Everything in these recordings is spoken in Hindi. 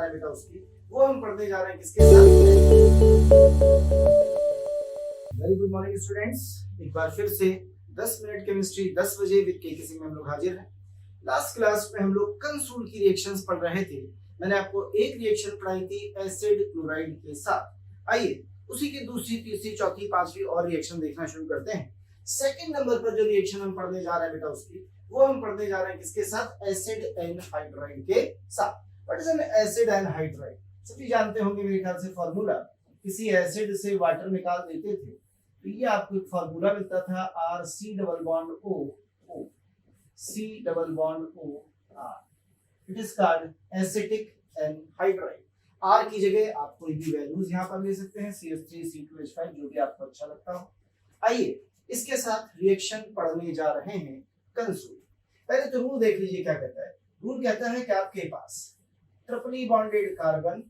रहा है बेटा उसकी, वो हम पढ़ने जा रहे हैं किसके साथ। वेरी गुड मॉर्निंग स्टूडेंट्स, एक बार फिर से 10 मिनट केमिस्ट्री 10 बजे विद के सिंह में हम लोग हाजिर हैं। लास्ट क्लास में हम लोग कंसोल की रिएक्शंस पढ़ रहे थे। मैंने आपको एक रिएक्शन पढ़ाई थी एसिड क्लोराइड के साथ। आइए उसी की दूसरी, तीसरी, चौथी, पांचवी और रिएक्शन देखना शुरू करते हैं। सेकंड नंबर पर जो रिएक्शन हम पढ़ने जा रहे हैं बेटा उसकी, वो हम पढ़ने जा रहे हैं किसके साथ, एसिड एनहाइड्राइड के साथ। What is an acid anhydride? सभी जानते होंगे मेरे ख्याल से फॉर्मूला, किसी एसिड से वाटर निकाल देते थे तो ये आपको एक फॉर्मूला मिलता था, R C double bond O O, C double bond O R. It is called acetic anhydride. R की जगह आप कोई भी वैल्यूज यहाँ पर ले सकते हैं, CH3 C2H5 जो भी आपको अच्छा लगता हो। आइए इसके साथ रिएक्शन पढ़ने जा रहे हैं कंसोल। पहले तो रूल देख लीजिए क्या कहता है। रूल कहता है कि आपके पास ट्रिपली बॉन्डेड कार्बन,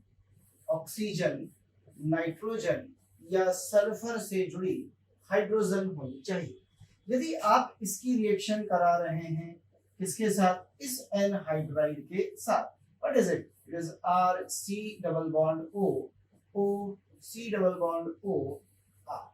ऑक्सीजन, नाइट्रोजन या सल्फर से जुड़ी हाइड्रोजन होनी चाहिए। यदि आप इसकी रिएक्शन करा रहे हैं किसके साथ, इस एनहाइड्राइड के साथ, what is it? It is R C double bond O O, C double bond O R.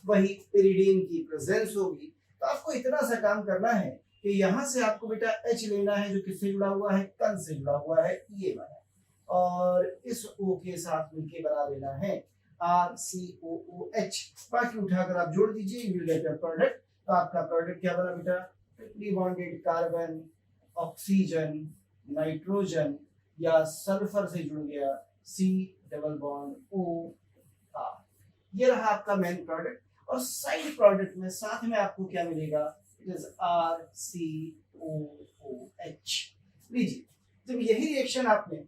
वही पेरिडीन की प्रेजेंस होगी। तो आपको इतना सा काम करना है कि यहां से आपको बेटा H लेना है जो किससे जुड़ा हुआ है, कन से जुड़ा हुआ है, ये वाला, और इस O के साथ मिलके बना देना है RCOOH। बाकी उठाकर आप जोड़ दीजिए, you will get your product. तो आपका प्रोडक्ट क्या बना बेटा, ट्रिपली बॉन्डेड कार्बन, ऑक्सीजन, नाइट्रोजन या सल्फर से जुड़ गया C double bond O R। ये रहा आपका मेन प्रोडक्ट। और साइड प्रोडक्ट में साथ में आपको क्या मिलेगा, इट इज RCOOH। लीजिए, जब यही रिएक्शन आपने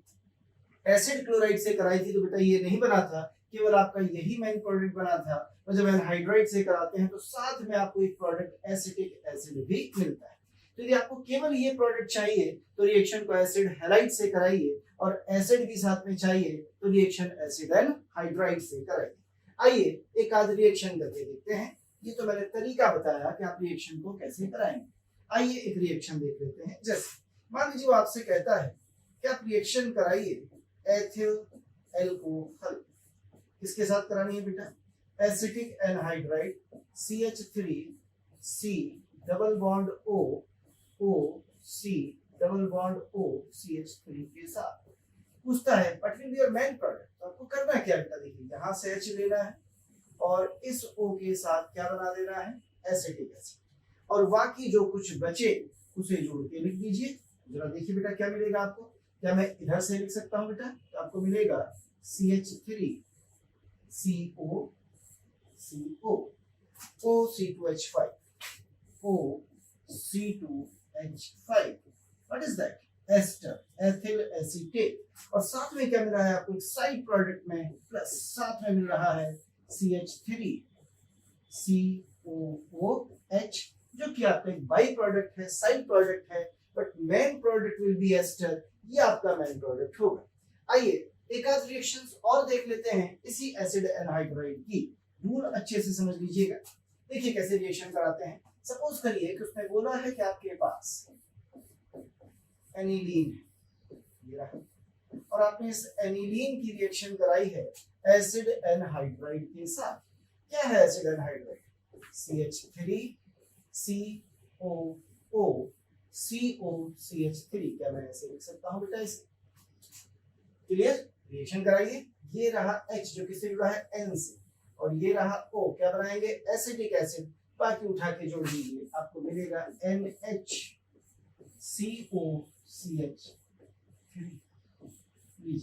एसिड क्लोराइड से कराई थी तो बेटा ये नहीं बना था, केवल आपका यही मेन प्रोडक्ट बना था। और जब एनहाइड्राइड से कराते हैं तो साथ में आपको एक प्रोडक्ट एसिटिक एसिड भी मिलता है। तो यदि आपको केवल ये प्रोडक्ट चाहिए तो रिएक्शन को एसिड हैलाइड से कराइए, और एसिड भी साथ में चाहिए तो रिएक्शन एसिड एनहाइड्राइड से कराइए। आइए एक आध रिएक्शन करके देखते हैं। ये तो मैंने तरीका बताया कि आप रिएक्शन को कैसे कराएंगे। आइए एक रिएक्शन देख लेते हैं। जैसे मान लीजिए वो आपसे कहता है कि आप रिएक्शन कराइए एथिल एल्कोहल। किसके साथ करानी है बेटा, acetic anhydride CH3C double bond O O C double bond O CH3 के साथ। पूछता है what will be your main product. तो आपको करना क्या बेटा, देखिए यहाँ से H लेना है और इस O के साथ क्या बना देना है, एसिटिक एसिड, और बाकी जो कुछ बचे उसे जोड़ के लिख दीजिए। जरा देखिए बेटा क्या मिलेगा आपको। क्या मैं इधर से लिख सकता हूँ बेटा, तो आपको मिलेगा CH3 CO CO O C2H5 O C2H5। What is that, ester, ethyl acetate. और साथ में क्या मिल रहा है आपको, एक साइड प्रोडक्ट में प्लस साथ में मिल रहा है CH3 COOH, जो कि आपका एक बाई प्रोडक्ट है, साइड प्रोडक्ट है, but main product will be ester. ये आपका मेन प्रोडक्ट होगा। आइए एक आध रिएक्शंस और देख लेते हैं इसी एसिड एनहाइड्राइड की। रूल अच्छे से समझ लीजिएगा। देखिए कैसे रिएक्शन कराते हैं। सपोज करिए कि उसने बोला है कि आपके पास एनिलीन है, ये रहा, और आपने इस एनिलीन की रिएक्शन कराई है एसिड एनहाइड्राइड के साथ। क्या है acid anhydride, CH3 COO COCH3। क्या मैं ऐसे लिख सकता हूं बेटा इसे, क्लियर? रिएक्शन कराइए। ये रहा H जो किससे जुड़ा है, N से, और ये रहा O, क्या बनाएंगे, एसिटिक एसिड। बाकी उठा के जोड़ दीजिए, आपको मिलेगा NHCOCH3।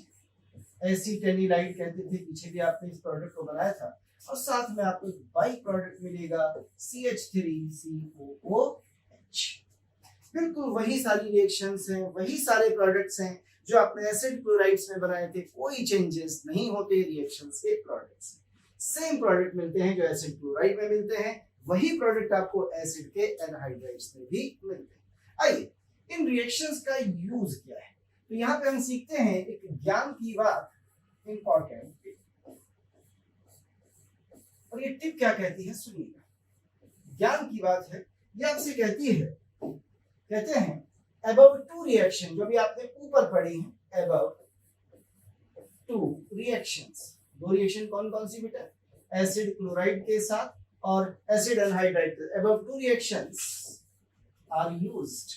एसिटेनिलाइड कहते थे, पीछे भी आपने इस प्रोडक्ट को बनाया था। और साथ में आपको एक बाई प्रोडक्ट मिलेगा CH3COOH। बिल्कुल वही सारी रिएक्शंस हैं, वही सारे प्रोडक्ट्स हैं जो आपने एसिड क्लोराइड्स में बनाए थे। कोई चेंजेस नहीं होते रिएक्शंस के प्रोडक्ट्स। सेम प्रोडक्ट मिलते हैं जो एसिड क्लोराइड में मिलते हैं, वही प्रोडक्ट आपको एसिड के एनहाइड्राइड्स में भी मिलते हैं। आइए इन रिएक्शंस का यूज क्या है, तो यहाँ पे हम सीखते हैं एक ज्ञान की बात, इंपॉर्टेंट। और ये टिप क्या कहती है सुनिएगा, ज्ञान की बात है। ये आपसे कहती है, कहते हैं above टू रिएक्शन, जो भी आपने ऊपर पढ़ी है, above टू रिएक्शंस, दो रिएक्शन कौन कौन सी बेटा, एसिड क्लोराइड के साथ और एसिड एनहाइड्राइड के, above two reactions are used,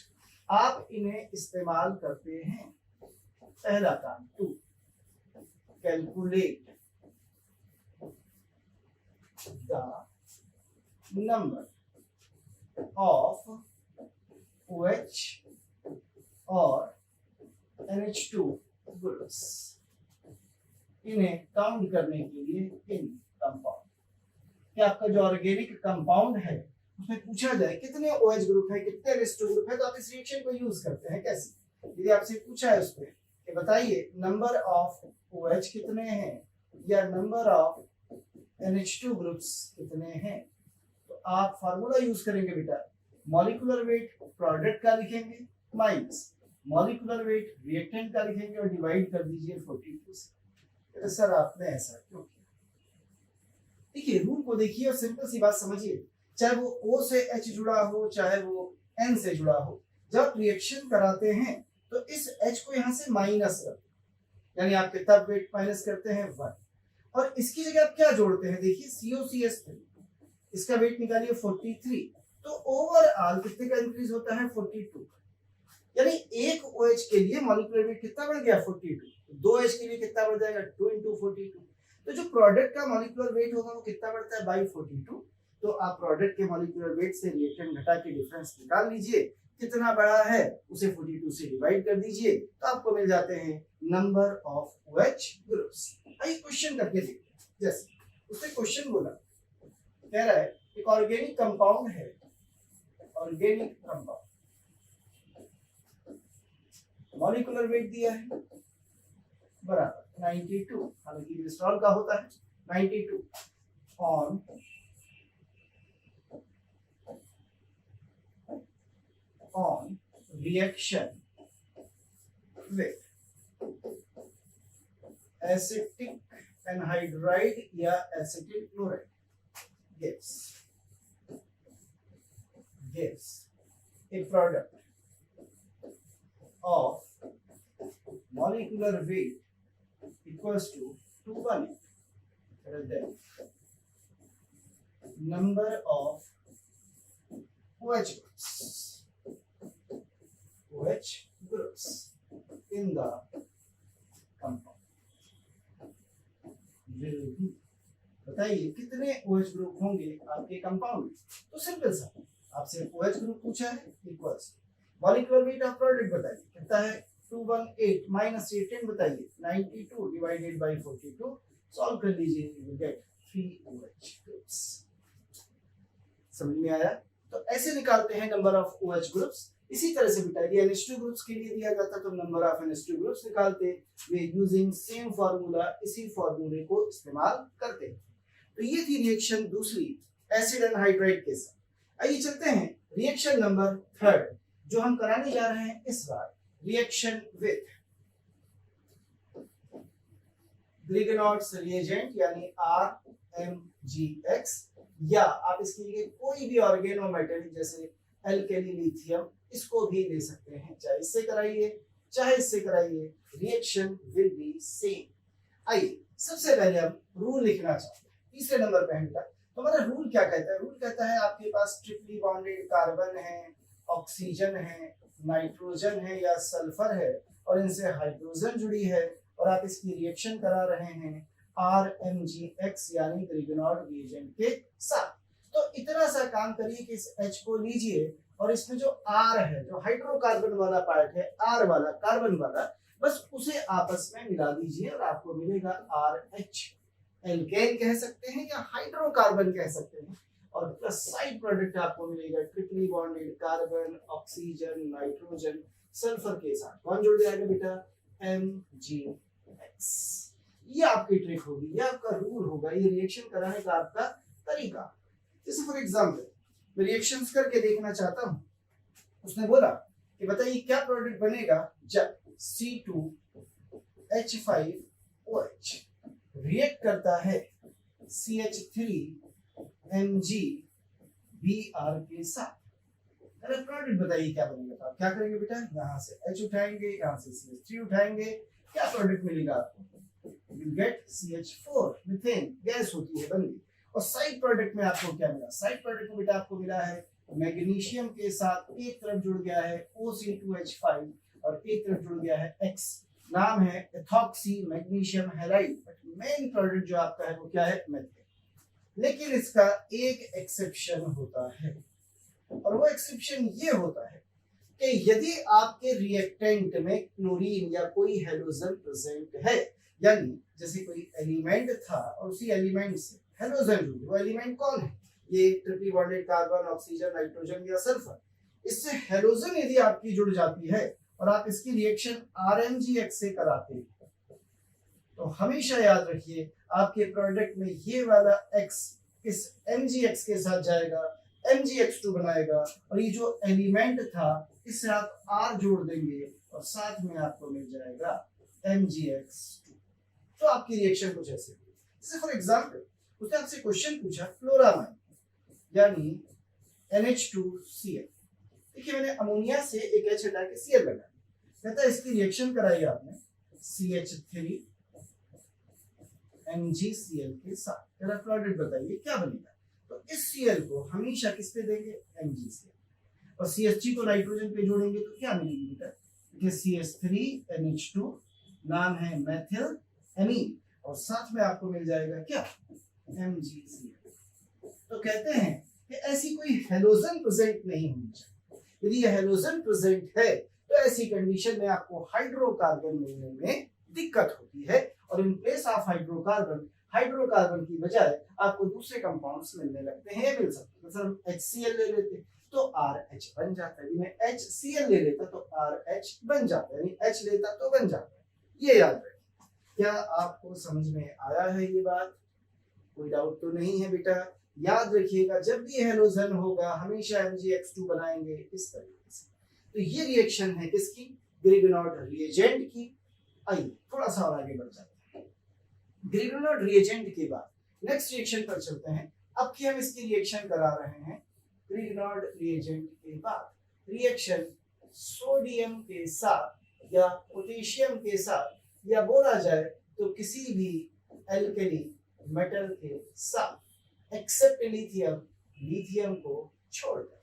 आप इन्हें इस्तेमाल करते हैं। पहला काम, to calculate the number of OH और NH2 ग्रुप्स, इन्हें काउंट करने के लिए इन कंपाउंड, कि आपका जो ऑर्गेनिक कंपाउंड है उसमें पूछा जाए कितने OH ग्रुप है, कितने NH2 ग्रुप है, तो आप इस रिएक्शन को यूज करते हैं। कैसे, यदि आपसे पूछा है उसमें कि बताइए नंबर ऑफ OH कितने हैं या नंबर ऑफ NH2 ग्रुप्स कितने हैं, तो आप फार्मूला यूज करेंगे बेटा, मॉलिक्यूलर वेट प्रोडक्ट का लिखेंगे माइनस मॉलिक्यूलर वेट रिएक्टेंट का लिखेंगे और डिवाइड कर दीजिए 42 से। तो सर आपने ऐसा क्यों किया? देखिए रूल को देखिए और सिंपल सी बात समझिए, चाहे वो O से H जुड़ा हो चाहे वो N से जुड़ा हो, जब रिएक्शन कराते हैं तो इस H को यहाँ से माइनस रखें, यानी आप कितना वेट माइनस करते हैं 1, और इसकी जगह आप क्या जोड़ते हैं, देखिए COCS3, इसका वेट निकालिए 43, तो ओवरऑल कितने का इंक्रीज होता है 42, यानी एक OH के लिए मॉलिक्यूलर वेट कितना बढ़ गया 42, दो H के लिए कितना बढ़ जाएगा 2 × 42, तो जो प्रोडक्ट का मॉलिक्यूलर वेट होगा वो कितना बढ़ता है बाई 42, तो आप प्रोडक्ट के मॉलिक्यूलर वेट से रिएक्टेंट घटा के डिफरेंस निकाल लीजिए, कितना बड़ा है उसे 42 से डिवाइड कर दीजिए, तो आपको मिल जाते हैं नंबर ऑफ OH ग्रुप्स। आइए क्वेश्चन करके देखते हैं, जैसे उसने क्वेश्चन बोला, कह रहा है एक ऑर्गेनिक कंपाउंड है, ऑर्गेनिक कंपाउंड मॉलिक्यूलर वेट दिया है बराबर 92, हालांकि ग्लिसरॉल का होता है 92 on reaction with acetic anhydride या acetyl chloride gives a product of molecular weight equals to 218, then number of OH groups in the compound will be, बताइए कितने OH ग्रुप होंगे आपके कंपाउंड में, तो सिंपल सा आपसे OH ग्रुप पूछा है, equals molecular weight of product बताइए कितना है 218 माइनस रिएक्टेंट बताइए 92 डिवाइडेड बाय 42, सॉल्व कर लीजिए, you will get 3 OH groups. समझ में आया? तो ऐसे निकालते हैं नंबर ऑफ OH ग्रुप्स। इसी तरह से बेटा यदि NH2 ग्रुप्स के लिए दिया जाता तो नंबर ऑफ NH2 ग्रुप्स निकालते, वे यूजिंग सेम फार्मूला, इसी फार्मूले को इस्तेमाल करते। तो ये थी रिएक्शन दूसरी एसिड एनहाइड्राइड के साथ। आइए चलते हैं रिएक्शन नंबर 3 जो हम कराने जा रहे हैं इस बार, रिएक्शन विथ ग्लिगनॉट्स रिएजेंट यानी RMGX, या आप इसके लिए कोई भी ऑर्गेनो मेटल जैसे एल्केली लिथियम इसको भी ले सकते हैं, चाहे इससे कराइए चाहे इससे कराइए, रिएक्शन विल बी सेम। आइए सबसे पहले हम रूल लिखना चाहते हैं, तीसरे नंबर पे है। तो हमारा रूल क्या कहता है? रूल कहता है आपके पास ट्रिपली बॉन्डेड कार्बन है, ऑक्सीजन है, नाइट्रोजन है या सल्फर है और इनसे हाइड्रोजन जुड़ी है और आप इसकी रिएक्शन करा रहे हैं RMGX यानी ग्लिगनॉट रिएजेंट के साथ। तो इतना सा काम करिए कि इस H को लीजिए और इसमें जो R है, जो हाइड्रोकार्बन वाला पार्ट है, R वाला कार्बन वाला, बस उसे आपस में मिला दीजिए और आपको मिलेगा RH। एल्केन कह सकते हैं या हाइड्रोकार्बन कह सकते हैं, और प्लस साइड प्रोडक्ट आपको मिलेगा triply bonded carbon, oxygen, nitrogen, sulphur के साथ। कौन जुड़ जाएगा बेटा? MgX। ये आपकी ट्रिक होगी, ये आपका रूल होगा, ये रिएक्शन कराने का आपका तरीका। जैसे फॉर एग्जांपल मैं रिएक्शंस करके देखना चाहता हूं, उसने बोला कि बताइए क्या प्रोडक्ट बनेगा जब C2H5OH रिएक्ट करता है CH3MgBr के साथ। अरे प्रोडक्ट बताइए क्या बनेगा, तो आप क्या करेंगे बेटा, यहाँ से H उठाएंगे, यहाँ से CH3 उठाएंगे, क्या प्रोडक्ट मिलेगा आपको? You get CH4 methane gas होती है, बन गई। और साइड प्रोडक्ट में आपको क्या मिला? साइड प्रोडक्ट में बेटा आपको मिला है मैग्नीशियम के साथ एक तरफ जुड़ गया है OC2H5 और एक तरफ जुड़ गया है X, नाम है ethoxy magnesium halide. But main product जो आपका है वो क्या है? मेथेन। लेकिन इसका एक एक्सेप्शन होता है, और वो एक्सेप्शन ये होता है कि यदि आपके रिएक्टेंट में क्लोरीन या कोई हेलोजन प्रेजेंट है, यानी जैसे कोई एलिमेंट था और उसी एलिमेंट से हेलोजन जुड़, वो एलिमेंट कौन है? ये ट्रिपली बॉन्डेड कार्बन, ऑक्सीजन, नाइट्रोजन या सल्फर। इससे हेलोजन यदि आपकी जुड़ जाती है और आप इसकी रिएक्शन RMgX से कराते हैं, तो हमेशा याद रखिए आपके प्रोडक्ट में ये वाला X इस MgX के साथ जाएगा, MgX2 बनाएगा, और ये जो एलिमेंट था इससे आप R जोड़ देंगे और साथ में आपको मिल जाएगा MgX2। तो आपकी रिएक्शन कुछ ऐसे होगी। जैसे फॉर एग्जांपल उसने आपसे क्वेश्चन पूछा फ्लोरामाइन यानी NH2Cl। देखिए मैंने अमोनिया से एक H हटा के Cl लगाया, कहता है इसकी रिएक्शन कराई आपने CH3 MgCl के साथ, जरा प्रोडक्ट बताइए क्या बनेगा? तो इस Cl को हमेशा किस पे देंगे? MgCl। और CH3 को नाइट्रोजन पे जोड़ेंगे तो क्या मिलेगी बेटा? देखिए CH3NH2 नाम है मेथिल एमीन, और साथ में आपको मिल जाएगा क्या? MgCl। तो कहते हैं कि ऐसी कोई हेलोजन प्रेजेंट नहीं होनी चाहिए। यदि यह हेलोजन प्रेजेंट है तो ऐसी कंडीशन में आपको हाइड्रोकार्बन मिलने में दिक्कत होती है, और इन प्लेस ऑफ हाइड्रोकार्बन की बजाय आपको दूसरे कंपाउंड्स मिलने लगते हैं, मिल सकते हैं। मतलब HCl ले लेते तो RH बन जाता है, मैं HCl ले लेता तो RH बन जाता है, यानी H लेता तो बन जाता है। ये याद रखिए। क्या आपको समझ में आया है ये बात? कोई डाउट तो नहीं है बेटा? याद रखिएगा जब भी हेलोजन होगा हमेशा MgX2 बनाएंगे इस तरीके से। तो ये रिएक्शन है किसकी? ग्रिगनॉर्ड रिएजेंट की। आइए थोड़ा सा और आगे बढ़ जाते हैं। ग्रिगनॉर्ड रिएजेंट के बाद नेक्स्ट रिएक्शन पर चलते हैं। अब की हम इसकी रिएक्शन करा रहे हैं ग्रिगनॉर्ड रिएजेंट के बाद रिएक्शन सोडियम के साथ या पोटेशियम के साथ, या बोला जाए तो किसी भी एल्केली मेटल के साथ एक्सेप्ट लिथियम, लिथियम को छोड़कर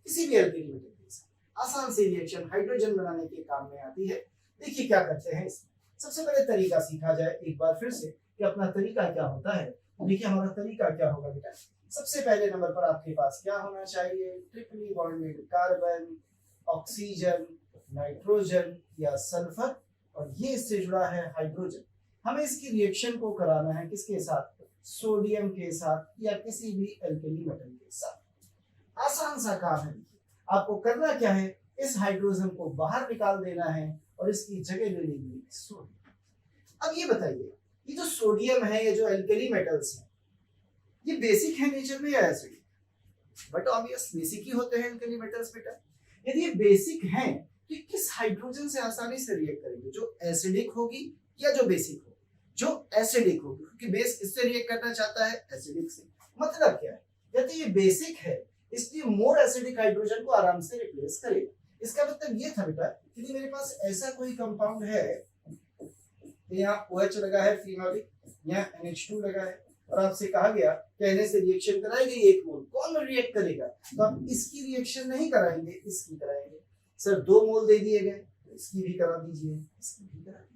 किसी भी एल्केली मेटल के साथ आसान से रिएक्शन हाइड्रोजन बनाने के काम में आती है। देखिए क्या करते हैं इसमें। सबसे पहले तरीका सीखा जाए एक बार फिर से कि अपना तरीका क्या होता है। देखिए हमारा तरीका क्या होगा बेटा। सबसे पहले नंबर पर आपके पास क्या होना चाहिए? ट्रिपली बॉन्डेड कार्बन, ऑक्सीजन, नाइट्रोजन या सल्फर, और ये इससे जुड़ा है हाइड्रोजन। हमें इसकी रिएक्शन को कराना है किसके साथ? सोडियम के साथ या किसी भी एल्केली मेटल के साथ। आसान सा काम है। आपको करना क्या है? इस हाइड्रोजन को बाहर निकाल देना है और इसकी जगह ले लेंगे सोडियम। अब ये बताइए, ये जो सोडियम है, ये जो एल्केली मेटल्स हैं, ये बेसिक है नेचर में या एसिडिक? बट ऑब्वियस बेसिक ही होते हैं एल्केली मेटल्स बेटा। यदि ये बेसिक हैं तो किस हाइड्रोजन से आसानी से रिएक्ट करेंगे? जो एसिडिक होगी या जो बेसिक होगी? जो एसिडिक होगी, क्योंकि बेस किससे रिएक्ट करना चाहता है? एसिडिक से। मतलब क्या है? यदि ये बेसिक है इसलिए मोर एसिडिक हाइड्रोजन को आराम से रिप्लेस करेगा। इसका मतलब ये था बेटा, यदि मेरे पास ऐसा कोई कंपाउंड है, यहाँ OH लगा है फिनोलिक, यहाँ NH2 लगा है, और आपसे कहा गया कहने से रिएक्शन कराई गई 1 मोल, कौन रिएक्ट करेगा? तो आप इसकी रिएक्शन नहीं कराएंगे, इसकी कराएंगे। सर 2 मोल दे दिए गए, इसकी भी करा दीजिए, इसकी भी करा दीजिए।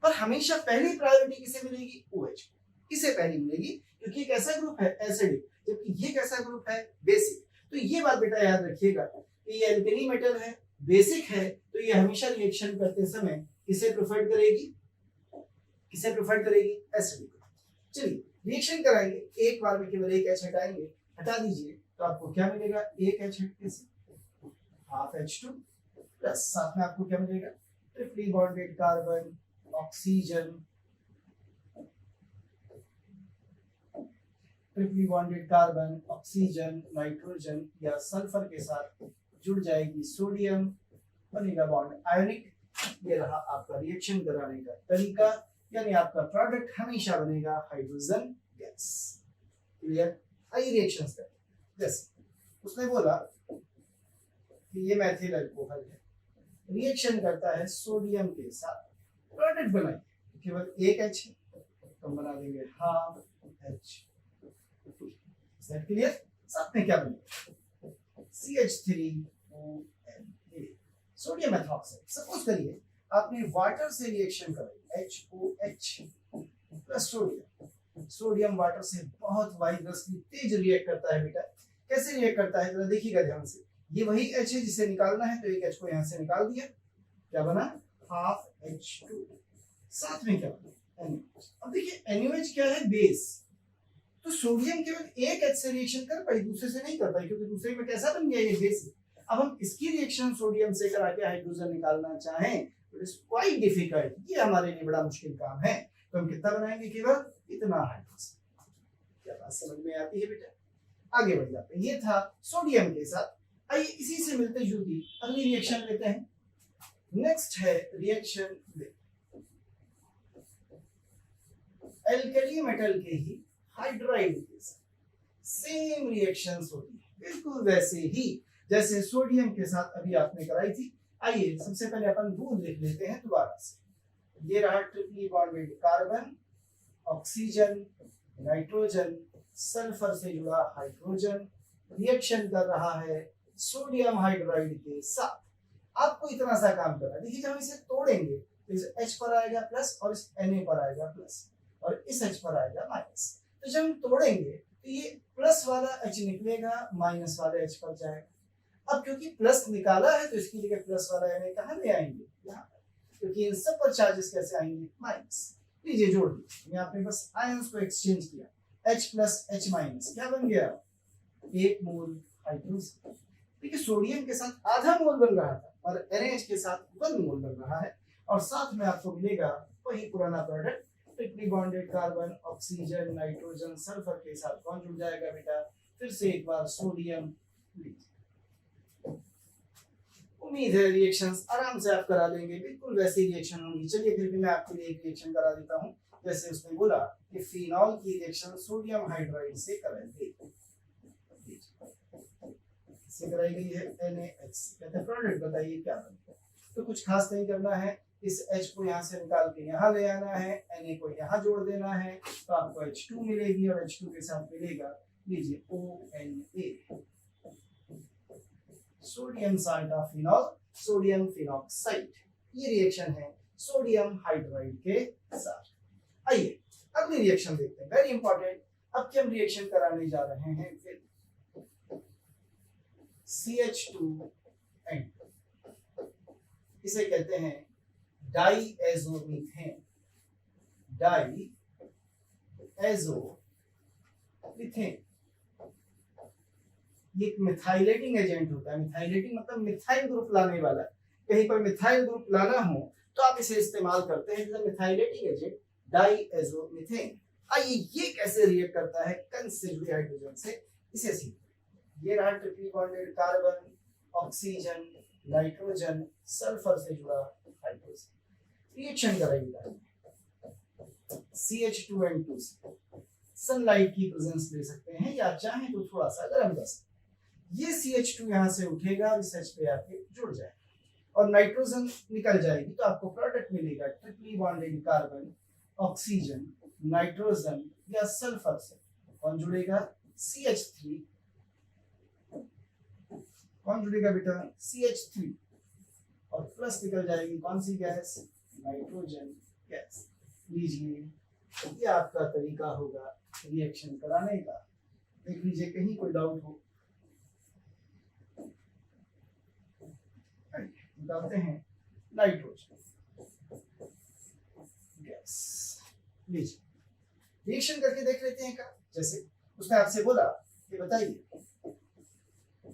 पर हमेशा पहली प्रायोरिटी किसे मिलेगी? OH को। किसे पहली मिलेगी? क्योंकि एक ऐसा ग्रुप है एसिडिक, जबकि ये कैसा ग्रुप है? बेसिक। तो ये बात बेटा याद रखिएगा कि ये एल्केली मेटल है, बेसिक है, तो ये हमेशा रिएक्शन करते समय किसे प्रेफर करेगी? किसे प्रेफर करेगी? एसिडिक। चलिए रिएक्शन कराएंगे, एक बार में केवल एक H हटाएंगे, हटा दीजिए तो आपको क्या मिलेगा? एक H हटने से हाफ H2 प्लस साथ में आपको क्या मिलेगा? Triply bonded carbon, oxygen, triply bonded carbon, oxygen, nitrogen या सल्फर के साथ जुड़ जाएगी सोडियम, बनेगा बॉन्ड आयोनिक। ये रहा आपका रिएक्शन कराने का तरीका, यानी आपका प्रोडक्ट हमेशा बनेगा हाइड्रोजन गैस। क्लियर? आइए रिएक्शंस करते हैं। जैसे उसने बोला कि ये मैथिल अल्कोहल है, रिएक्शन करता है सोडियम के साथ, प्रोडक्ट बनाइए। केवल एक H है तो हम बना देंगे हाफ H2। क्लियर? साथ में क्या बनेगा CH3ONA सोडियम मेथॉक्साइड। सपोज करिए आपने वाटर से रिएक्शन कराई HOH plus sodium. Sodium water से बहुत वाइब्रसली तेज रिएक्ट करता है बेटा। कैसे रिएक्ट करता है जरा देखिएगा ध्यान से। ये वही H है जिसे निकालना है तो एक H को यहाँ से निकाल दिया, क्या बना हाफ H2। साथ में क्या बना NaOH। अब देखिए NaOH क्या है बेस, तो सोडियम केवल एक H से रिएक्शन कर पाई, दूसरे से नहीं कर पाई क्योंकि दूसरे में कैसा बन गया ये बेस। अब हम इसकी रिएक्शन सोडियम से करा के हाइड्रोजन निकालना चाहें इट इज क्वाइट डिफिकल्ट, ये हमारे लिए बड़ा मुश्किल काम है। तो हम कितना बनाएंगे केवल इतना हाइड्रोजन। क्या बात समझ में आती है बेटा? आगे बढ़ जाते हैं। ये था सोडियम के साथ। आइए इसी से मिलते जुलती अगली रिएक्शन लेते हैं। नेक्स्ट है रिएक्शन एल्कली मेटल के ही हाइड्राइड के साथ सेम रिएक्शंस होती है बिल्कुल वैसे ही जैसे सोडियम के साथ अभी आपने कराई थी। आइए सबसे पहले अपन रूल लिख लेते हैं दोबारा से। ये रहा triply bonded carbon, oxygen, nitrogen, sulphur से जुड़ा हाइड्रोजन रिएक्शन कर रहा है सोडियम हाइड्राइड के साथ। आपको इतना सा काम करना है। देखिए जब इसे तोड़ेंगे तो इस H पर आएगा प्लस और इस Na पर आएगा प्लस और इस H पर आएगा माइनस। तो जब हम तोड़ेंगे तो ये प्लस वाला H निकलेगा, माइनस वाले H पर जाएगा। अब क्योंकि प्लस निकाला है तो इसकी जगह प्लस वाला Na कहाँ ले आएंगे यहाँ पर, क्योंकि इन सब पर चार्जेस कैसे आएंगे माइनस। लीजिए जोड़ दीजिए, यहाँ पे बस आयंस को एक्सचेंज किया, H प्लस H माइनस क्या बन गया 1 मोल हाइड्रोजन। देखिए सोडियम के साथ आधा मोल बन रहा था और NaH के साथ 1 मोल बन रहा है और साथ में आपको मिलेगा वही पुराना product triply bonded carbon, oxygen, nitrogen, sulphur के साथ कौन जुड़ जाएगा बेटा फिर से एक बार सोडियम। उम्मीद है रिएक्शंस आराम से आप करा लेंगे, बिल्कुल वैसी रिएक्शन होंगी। चलिए फिर भी मैं आपके लिए एक रिएक्शन करा देता हूँ जैसे उसने बोला कि फिनॉल की रिएक्शन सोडियम हाइड्राइड से करेंगे। से कराई गई है NaH, कहते हैं प्रोडक्ट बताइए क्या बनेगा। तो कुछ खास नहीं करना है, इस H को यहाँ से निकाल के यहाँ ले आना है, Na को यहाँ जोड़ देना है तो आपको H2 मिलेगी और H2 के साथ मिलेगा लीजिए ONA sodium salt of phenol, sodium phenoxide. ये रिएक्शन है सोडियम हाइड्राइड के साथ। आइए अगली रिएक्शन देखते हैं, वेरी इंपॉर्टेंट। अब हम रिएक्शन कराने जा रहे हैं फिर CH2N, इसे कहते हैं डाईएज़ोमीथेन। डाईएज़ोमीथेन ये एक मिथाइलेटिंग एजेंट होता है। मिथाइलेटिंग मतलब मिथाइल ग्रुप लाने वाला। कहीं पर मिथाइल ग्रुप लाना हो तो आप इसे इस्तेमाल करते हैं एज मिथाइलेटिंग एजेंट डाईएज़ोमीथेन। आइए ये कैसे रिएक्ट करता है कन से जुड़े हाइड्रोजन से, इसे सीखते हैं। ये रहा triply bonded carbon, oxygen, nitrogen, sulphur से जुड़ा हाइड्रोजन रिएक्शन कराएगा CH2N2 से। सनलाइट की प्रेजेंस ले सकते हैं या चाहे तो थोड़ा सा गर्म कर सकते हैं। ये CH2 यहाँ से उठेगा, इस H पे आके जुड़ जाएगा और नाइट्रोजन निकल जाएगी तो आपको प्रोडक्ट मिलेगा triply bonded carbon, oxygen, nitrogen या सल्फर से कौन जुड़ेगा CH3। कौन जुड़ेगा बेटा CH3 और प्लस निकल जाएगी कौन सी गैस नाइट्रोजन गैस। लीजिए ये आपका तरीका होगा रिएक्शन कराने का। देख लीजिए कहीं कोई डाउट हो। निकालते हैं नाइट्रोजन गैस। लीजिए रिएक्शन करके देख लेते हैं क्या। जैसे उसने आपसे बोला कि बताइए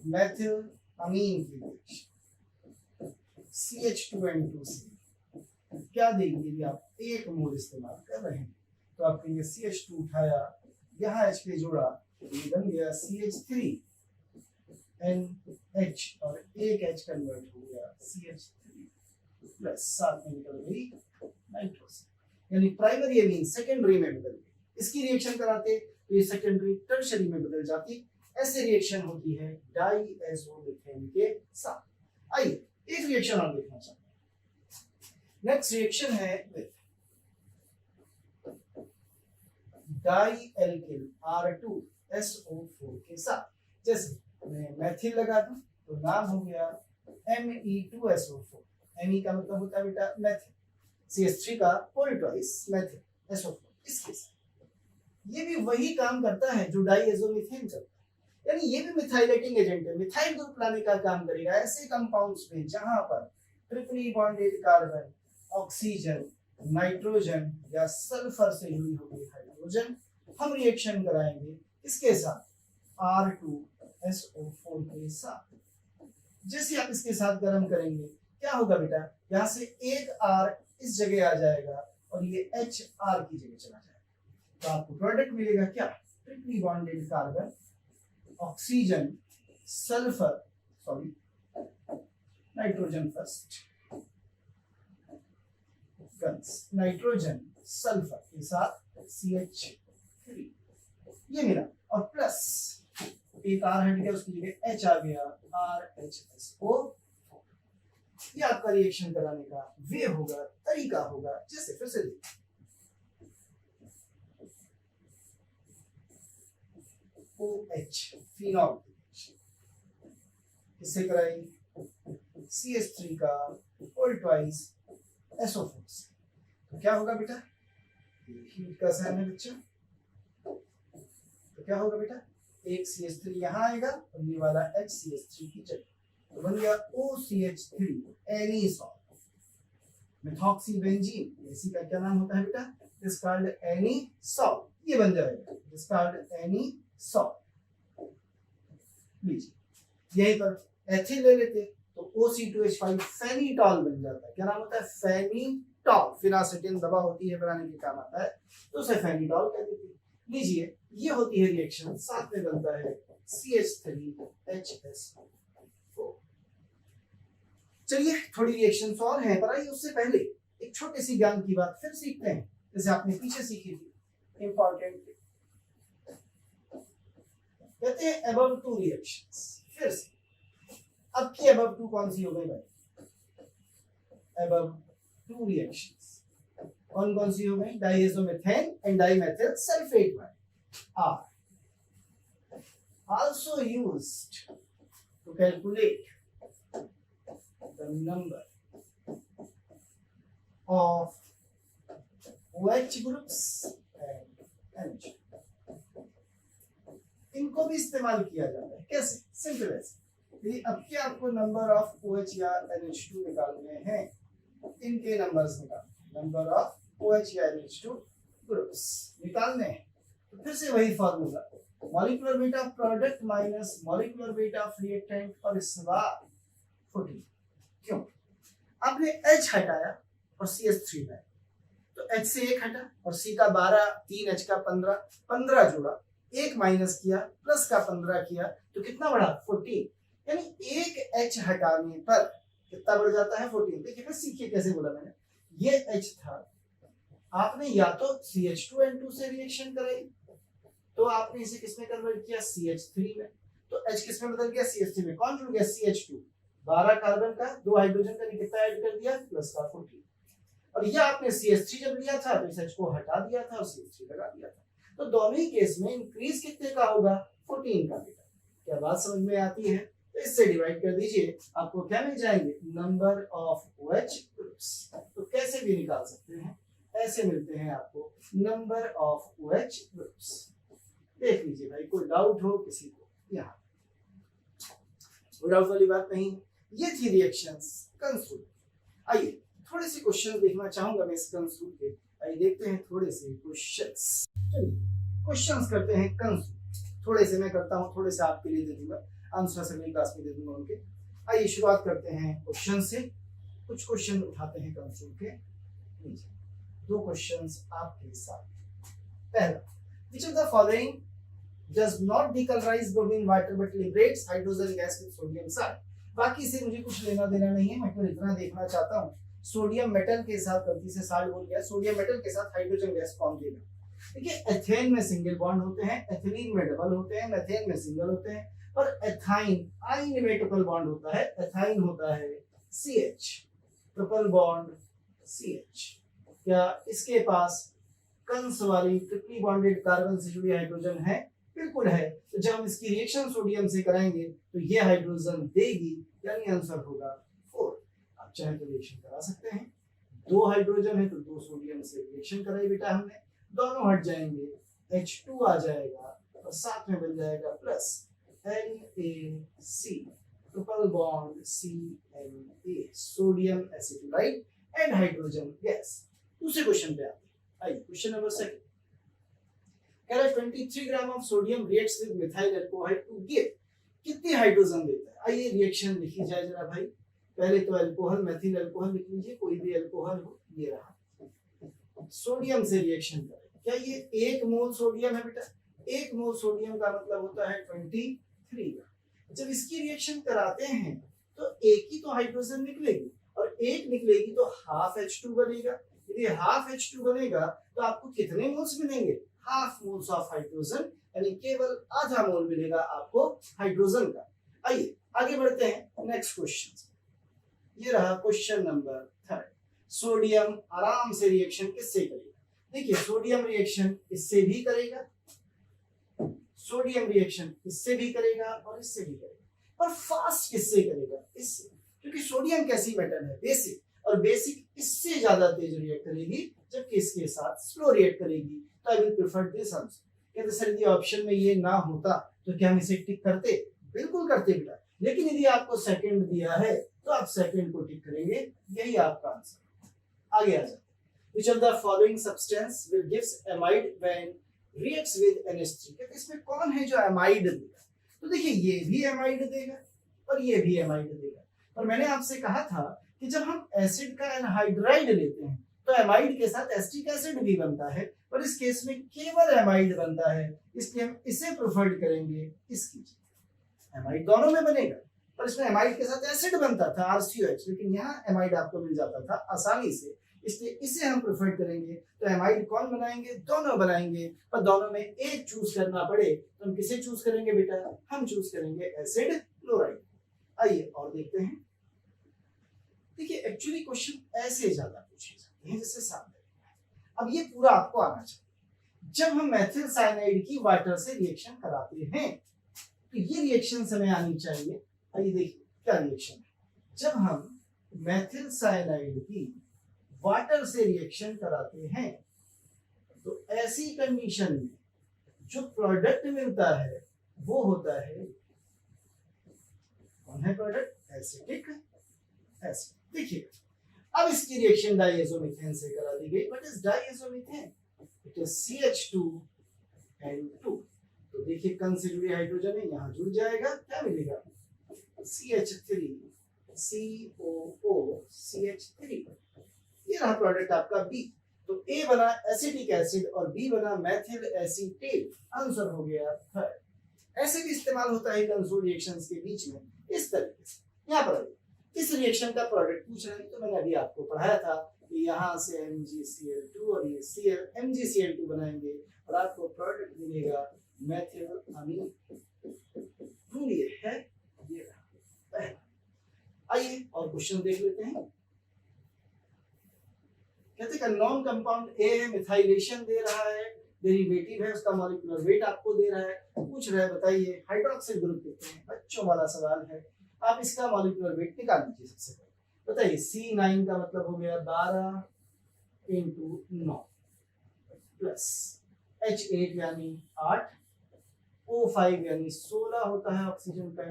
मेथिल अमीन की रिएक्शन CH2N2 से क्या देगी यदि आप 1 मोल इस्तेमाल कर रहे हैं तो आप कहेंगे CH2 उठाया, यहाँ H पे जोड़ा, ये बन गया CH3NH और एक H कन्वर्ट हो गया CH3 प्लस, साथ में निकल गई नाइट्रोजन। यानी प्राइमरी अमीन सेकेंडरी में बदल गई। इसकी रिएक्शन कराते तो ये सेकेंडरी टर्शरी में बदल जाती। ऐसे रिएक्शन होती है डाईएज़ोमीथेन के साथ। आइए एक रिएक्शन और देखना चाहते हैं। नेक्स्ट रिएक्शन है विद डाई एल्किल R2SO4 के साथ। जैसे मैं मेथिल लगा दूं तो नाम हो गया Me2SO4। Me का मतलब होता है बेटा मेथिल, CH3 का पोलिट्वाइस मेथिल SO4 इसके साथ। ये भी वही काम करता है जो डाइएज़ोमीथेन करता है, यानी ये भी मिथाइलेटिंग एजेंट है, मिथाइल ग्रुप लाने का काम करेगा ऐसे कंपाउंड्स में जहां पर ट्रिपली बॉन्डेड कार्बन, ऑक्सीजन, नाइट्रोजन या सल्फर से जुड़ी होगी हाइड्रोजन, हम रिएक्शन कराएंगे इसके साथ R2SO4 के साथ। जैसे आप इसके साथ गर्म करेंगे क्या होगा बेटा, यहाँ से एक R इस जगह आ जाएगा और ये HR की जगह चला जाएगा, तो आपको प्रोडक्ट मिलेगा क्या, triply bonded carbon, oxygen, sulphur, sorry nitrogen first, nitrogen sulphur के साथ CH3 ये मिला, और प्लस एक R हट गया उसकी जगह H आ गया RHSO। ये आपका रिएक्शन कराने का वे होगा, तरीका होगा। जैसे फिर से OH फिनॉल किससे कराएंगे, CH3 का पोलिट्वाइस SO4 से। तो क्या होगा बेटा, हीट का साइन है बच्चों, तो क्या होगा बेटा, एक CH3 यहाँ आएगा और ये वाला HCH3 की जगह, तो बन गया OCH3 एनीसॉल, मेथॉक्सीबेंजीन, इसी का क्या नाम होता है बेटा, दिस कॉल्ड एनीसॉल, ये बन जाएगा दिस कॉल्ड एनीसॉल। लीजिए यहीं पर एथिल ले लेते तो OC2H5 फेनिटॉल बन जाता है, क्या नाम होता है, फेनिटॉल, फिनासेटिन दवा होती है बनाने के काम आता है, तो उसे फेनिटॉल कह देते हैं। लीजिए ये होती है रिएक्शन, साथ में बनता है CH3HSO। चलिए थोड़ी रिएक्शंस और हैं, पर आइए उससे पहले एक छोटी सी ज्ञान की बात फिर सीखते हैं, जैसे आपने पीछे सीखी थी इंपॉर्टेंट। कहते हैं अबव टू रिएक्शंस, फिर से अब की अबव टू कौन सी हो गई भाई, अबव टू रिएक्शंस कौन कौन सी हो गई, diazomethane and dimethyl sulphate are also used to calculate the number of OH groups and NH। इनको भी इस्तेमाल किया जाता है, कैसे, सिंपल है। अब क्या आपको नंबर ऑफ OH या NH2 निकालने हैं, इनके नंबर्स निकालने, नंबर ऑफ OH या NH2 ग्रुप्स निकालने हैं, तो फिर से वही formula, molecular weight of product minus molecular weight of reactant पर स्क्वायर 40। क्यों, आपने H हटाया और CH3 लाया, तो H से 1 हटा और C का 12, 3H का 15, 15 जोड़ा, 1 माइनस किया, प्लस का 15 किया, तो कितना बढ़ा, 14। यानी एक H हटाने पर कितना बढ़ जाता है, 14। देखिए फिर सीखिए कैसे बोला मैंने, ये H था, आपने या तो CH2N2 से रिएक्शन कराई, तो आपने इसे किसमें कन्वर्ट किया, CH3 में, तो H किसमें बदल गया, CH3 में, कौन जुड़ गया, CH2, 12 कार्बन का 2 हाइड्रोजन का कितना ऐड कर दिया, प्लस का 14, और यह आपने CH3 जब लिया था तो इस H को हटा दिया था और CH3 लगा दिया था, तो दोनों ही केस में इंक्रीज कितने का होगा, 14 का बेटा। क्या बात समझ में आती है, तो इससे डिवाइड कर दीजिए, आपको क्या मिल जाएंगे, नंबर ऑफ OH ग्रुप्स। तो कैसे भी निकाल सकते हैं, ऐसे मिलते हैं आपको नंबर ऑफ OH ग्रुप्स। देख लीजिए भाई, कोई डाउट हो किसी को, यहाँ कोई डाउट वाली बात नहीं। ये थी रिएक्शंस कंस्ट्रूक्ट। आइए थोड़े से क्वेश्चन देखना चाहूंगा मैं इस कंस्ट्रूक्ट के, आइए देखते हैं थोड़े से क्वेश्चंस। चलिए क्वेश्चंस करते हैं कंस्ट्रूक्ट, थोड़े से मैं करता हूँ, थोड़े से आपके लिए दे दूंगा, आंसर अगली क्लास में दे दूंगा उनके। आइए शुरुआत करते हैं क्वेश्चन से, कुछ क्वेश्चन उठाते हैं कंस्ट्रूक्ट के नीचे, 2 क्वेश्चंस आपके साथ। पहला, which of the following does not decolorize bromine water but liberates hydrogen gas with sodium salt। बाकी से मुझे कुछ लेना देना नहीं है, मैं तो इतना देखना चाहता हूँ सोडियम मेटल के साथ, गलती से साल्ट बोल गया, सोडियम मेटल के साथ हाइड्रोजन गैस कौन देगा। देखिए एथेन में सिंगल बॉन्ड होते हैं, एथिलीन में डबल होते हैं, मेथेन में सिंगल होते हैं, और एथाइन आइन में ट्रिपल बॉन्ड होता है, एथाइन होता है CH, ट्रिपल बॉन्ड CH। क्या इसके पास कंस वाली ट्रिपली बॉन्डेड कार्बन से जुड़ी हाइड्रोजन है? बिल्कुल है। तो जब हम इसकी रिएक्शन सोडियम से कराएंगे तो ये हाइड्रोजन देगी, यानी आंसर होगा 4। आप चाहे तो रिएक्शन करा सकते हैं, 2 हाइड्रोजन है तो 2 सोडियम से रिएक्शन कराई बेटा हमने, दोनों हट जाएंगे, H2 आ जाएगा और साथ में बन जाएगा plus NaC, triple bond CNA, sodium एसिटाइड and hydrogen gas. दूसरे क्वेश्चन पे आते हैं। आइए क्वेश्चन नंबर 2 कह रहा है 23 gram of sodium reacts with methyl alcohol to give, कितनी हाइड्रोजन देता है? आइए रिएक्शन लिखी जाए जरा भाई। पहले तो अल्कोहल, मेथिल अल्कोहल लिख लीजिए, कोई भी अल्कोहल हो, ये रहा। सोडियम से रिएक्शन करें, क्या ये 1 मोल सोडियम है बेटा? 1 मोल सोडियम का मतलब होता है 23 ग्राम। जब इसकी रिएक्शन कराते हैं तो एक ही तो हाइड्रोजन निकलेगी, और एक निकलेगी तो हाफ H2 बनेगा। यदि हाफ H2 बनेगा तो आपको कितने मोल्स मिलेंगे? हाफ मोल्स ऑफ हाइड्रोजन, यानी केवल आधा मोल मिलेगा आपको हाइड्रोजन का। आइए आगे बढ़ते हैं नेक्स्ट क्वेश्चन। ये रहा क्वेश्चन नंबर 3। सोडियम आराम से रिएक्शन किससे करेगा? देखिए सोडियम रिएक्शन इससे भी करेगा, सोडियम रिएक्शन इससे भी करेगा और इससे भी करेगा, पर फास्ट किससे करेगा? इससे, क्योंकि सोडियम कैसी मेटल है? बेसिक, और बेसिक इससे ज्यादा तेज रिएक्ट करेगी, जबकि इसके साथ स्लो रिएक्ट करेगी। तो I will prefer this answer. कहते सर यदि ऑप्शन में ये ना होता तो क्या हम इसे टिक करते? बिल्कुल करते बेटा, लेकिन यदि आपको सेकंड दिया है तो आप सेकंड को टिक करेंगे, यही आपका आंसर। आगे आ जाते हैं। Which of the following substance will gives amide when reacts with NH3? कहते इसमें कौन है जो एमाइड देगा? तो देखिए ये भी एमाइड देगा और ये भी एमाइड देगा। और मैंने आपसे कहा था कि जब हम एसिड का एनहाइड्राइड लेते हैं तो एमाइड के साथ एसिटिक एसिड भी बनता है, पर इस केस में केवल एमाइड बनता है, इसलिए हम इसे प्रेफर करेंगे इसकी। एमाइड दोनों में बनेगा, पर इसमें एमाइड के साथ एसिड बनता था RCOH, लेकिन यहाँ एमाइड आपको मिल जाता था आसानी से, इसलिए इसे हम प्रेफर करेंगे। तो एमाइड कौन बनाएंगे? दोनों बनाएंगे, पर दोनों में एक चूज करना पड़े तो हम किसे चूज करेंगे बेटा? हम चूज करेंगे एसिड क्लोराइड। आइए और देखते हैं। देखिए एक्चुअली क्वेश्चन ऐसे ज्यादा पूछे जाते हैं जैसे सामने। अब ये पूरा आपको आना चाहिए। जब हम मेथिल साइनाइड की वाटर से रिएक्शन कराते हैं तो ये रिएक्शन समय आनी चाहिए। आइए देखिए क्या रिएक्शन है। जब हम मेथिल साइनाइड की वाटर से रिएक्शन कराते हैं तो ऐसी कंडीशन में जो प्रोडक्ट मिलता है वो होता है, कौन है प्रोडक्ट? Acetic acid. देखिए अब इसकी रिएक्शन डाइएज़ोमीथेन से करा दी गई। What is diazomethane? It is CH2N2। तो देखिए कंसिडरी हाइड्रोजन है, यहाँ जुड़ जाएगा, क्या मिलेगा? CH3 COO CH3। ये रहा प्रोडक्ट आपका B। तो A बना एसिटिक एसिड और B बना मेथिल एसीटेट। आंसर हो गया थर्ड। ऐसे भी इस्तेमाल होता है कंसोल रिएक्शंस के बीच में इस तरीके से। यहाँ पर इस रिएक्शन का प्रोडक्ट पूछ रहे हैं, तो मैंने अभी आपको पढ़ाया था कि यहाँ से MgCl2 और ये Cl MgCl2 बनाएंगे और आपको प्रोडक्ट मिलेगा मेथिल अमीन। ढूंढिए है ये रहा पहला। आइए और क्वेश्चन देख लेते हैं। कहते हैं नॉन कंपाउंड A है, मिथाइलेशन दे रहा है, डेरिवेटिव है, उसका मॉलिक्यूलर वेट आपको दे रहा है, पूछ रहा है बताइए हाइड्रोक्सिल ग्रुप कितने हैं। बच्चों वाला सवाल है, आप इसका मॉलिक्यूलर वेट निकाल लीजिए। सबसे पहले बताइए C9 का मतलब हो गया 12 × 9 प्लस H8 यानी 8, O5 यानी 16 होता है ऑक्सीजन का ×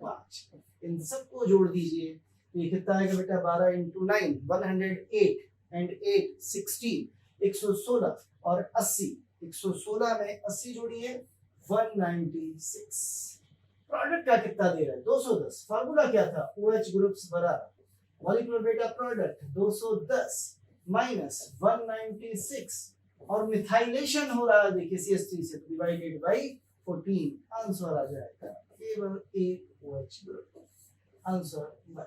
5। इन सबको जोड़ दीजिए, ये कितना आएगा बेटा? 12 × 9 108 एंड 8 16 116 और 80। 116 में 80 जोड़िए 196। प्रोडक्ट का कितना दे रहा है? 210। फार्मूला क्या था? OH ग्रुप्स बराबर molecular weight of product 210 minus 196 और मिथाइलेशन हो रहा है देखिए CH3 से, डिवाइडेड बाय 14। आंसर आ जाएगा केवल एक OH ग्रुप। आंसर 1।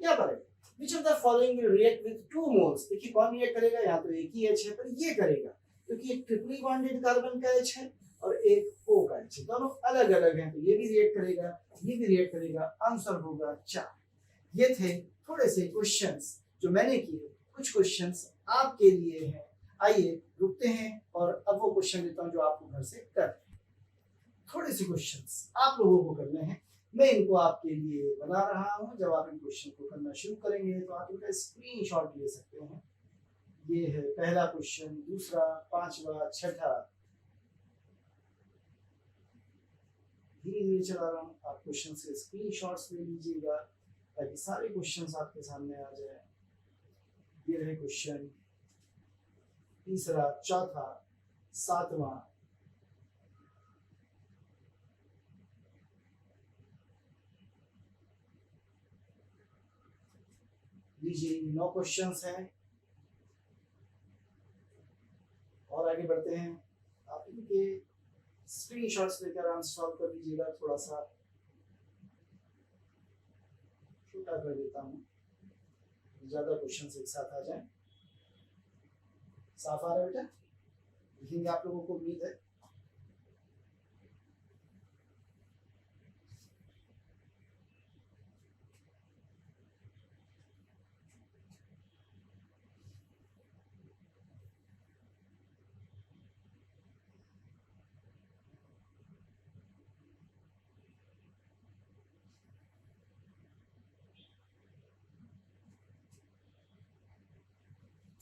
यहाँ पर Which of the following will react with 2 moles? देखिए कौन रिएक्ट करेगा? यहाँ तो एक ही H है, पर ये करेगा क्योंकि एक ट्रिपली बॉन्डेड कार्बन का H है और एक O का H है, दोनों अलग अलग हैं, तो ये भी रिएक्ट करेगा, ये भी रिएक्ट करेगा। आंसर होगा 4। ये थे थोड़े से क्वेश्चंस जो मैंने किए, कुछ क्वेश्चंस आपके लिए हैं। आइए रुकते हैं और अब वो क्वेश्चन देता हूँ जो आपको घर से कर थोड़े से क्वेश्चंस आप लोगों को करने हैं। मैं इनको आपके लिए बना रहा हूँ। जब आप इन क्वेश्चन को करना शुरू करेंगे तो आप इनका स्क्रीनशॉट ले सकते हैं। ये है पहला क्वेश्चन, दूसरा, पांचवा, छठा, धीरे-धीरे चला रहा हूँ। आप क्वेश्चन से स्क्रीनशॉट्स ले लीजिएगा ताकि सारे क्वेश्चंस आपके सामने आ जाए। ये रहे क्वेश्चन, तीसरा, चौथा, सातवां, लीजिए 9 क्वेश्चंस हैं और आगे बढ़ते हैं। आप इनके स्क्रीनशॉट्स लेकर आराम से सॉल्व कर लीजिएगा। थोड़ा सा छोटा कर देता हूँ, ज्यादा क्वेश्चंस एक साथ आ जाए। साफ आ रहा है बेटा? लिखेंगे आप लोगों को उम्मीद है।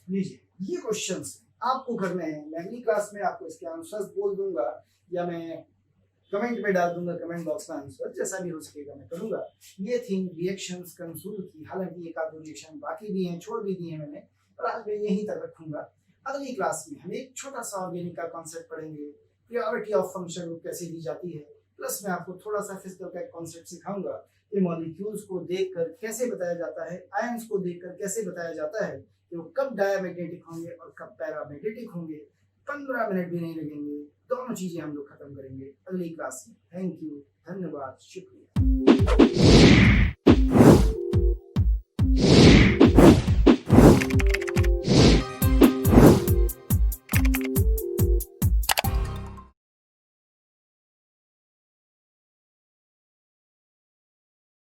लीजिए ये क्वेश्चंस आपको करने हैं। मैं अगली क्लास में आपको इसके आंसर्स बोल दूंगा या मैं कमेंट में डाल दूंगा, कमेंट बॉक्स में आंसर जैसा भी हो सकेगा मैं करूंगा। ये थी रिएक्शंस कंसोल की। हालांकि एक आध रिएक्शन बाकी भी हैं, छोड़ भी दिए हैं मैंने, पर आज मैं यहीं तक रखूंगा। अगली क्लास में हम एक छोटा सा ऑर्गेनिक का कॉन्सेप्ट पढ़ेंगे, प्रियोरिटी ऑफ फंक्शन कैसे दी जाती है, प्लस मैं आपको थोड़ा सा फिजिकल का कॉन्सेप्ट सिखाऊंगा कि मॉलिक्यूल्स को देखकर कैसे बताया जाता है, आयंस को देखकर कैसे बताया जाता है कि वो कब डायमैग्नेटिक होंगे और कब पैरामैग्नेटिक होंगे। 15 मिनट भी नहीं लगेंगे, दोनों चीजें हम लोग खत्म करेंगे अगली क्लास में। थैंक यू, धन्यवाद, शुक्रिया।